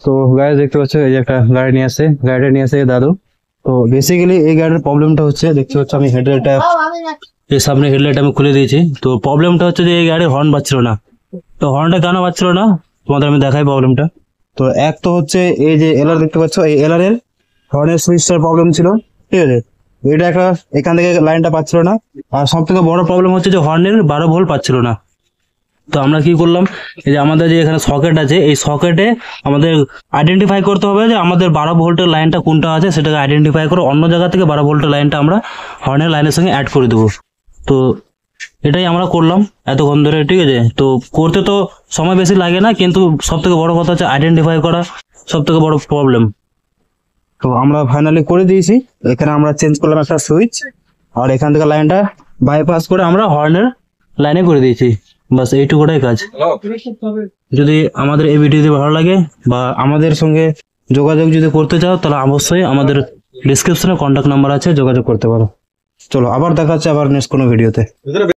তো গাড়ি দেখতে পাচ্ছ, এই যে একটা গাড়ি নিয়ে আসে, গাড়িটা নিয়ে আসে দাদু। তো বেসিক্যালি এই গাড়ির প্রবলেমটা হচ্ছে, দেখতে পাচ্ছ আমি হেডলাইটটা, এই সামনে হেডলাইট আমি খুলে দিয়েছি। তো প্রবলেমটা হচ্ছে যে এই গাড়ির হর্ন বাজছিল না। তো হর্নটা কেন বাজছিল না তোমাদের আমি দেখাই প্রবলেমটা। তো এক তো হচ্ছে এই যে এলআর দেখতে পাচ্ছ, এই এলআর এর হর্নের সুইচটার প্রবলেম ছিল, ঠিক আছে। এটা একটা, এখান থেকে লাইনটা পাচ্ছিল না। আর সব থেকে বড় প্রবলেম হচ্ছে যে হর্নের 12 ভোল্ট পাচ্ছিল না। তো আমরা কি করলাম, এই যে আমাদের যে এখানে সকেট আছে, এই সকেটে আমাদের আইডেন্টিফাই করতে হবে যে আমাদের 12 ভোল্টের লাইনটা কোনটা আছে, সেটাকে আইডেন্টিফাই করে অন্য জায়গা থেকে 12 ভোল্টের লাইনটা আমরা হর্নের লাইনের সঙ্গে অ্যাড করে দেবো। তো এটাই আমরা করলাম এতক্ষণ ধরে, ঠিক আছে। তো করতে তো সময় বেশি লাগে না, কিন্তু সব থেকে বড় কথা হচ্ছে আইডেন্টিফাই করা সব থেকে বড় প্রবলেম। তো আমরা ফাইনালি করে দিয়েছি। এখানে আমরা চেঞ্জ করলাম একটা সুইচ, আর এখান থেকে লাইনটা বাইপাস করে আমরা হর্নের লাইনে করে দিয়েছি। বাস এইটুকুটাই কাজ। যদি আমাদের এই ভিডিওটি ভালো লাগে বা আমাদের সঙ্গে যোগাযোগ যদি করতে চাও, তাহলে অবশ্যই আমাদের ডিসক্রিপশনে কন্ট্যাক্ট নাম্বার আছে, যোগাযোগ করতে পারো। চলো আবার দেখা হচ্ছে আবার নেক্সট কোনো ভিডিওতে।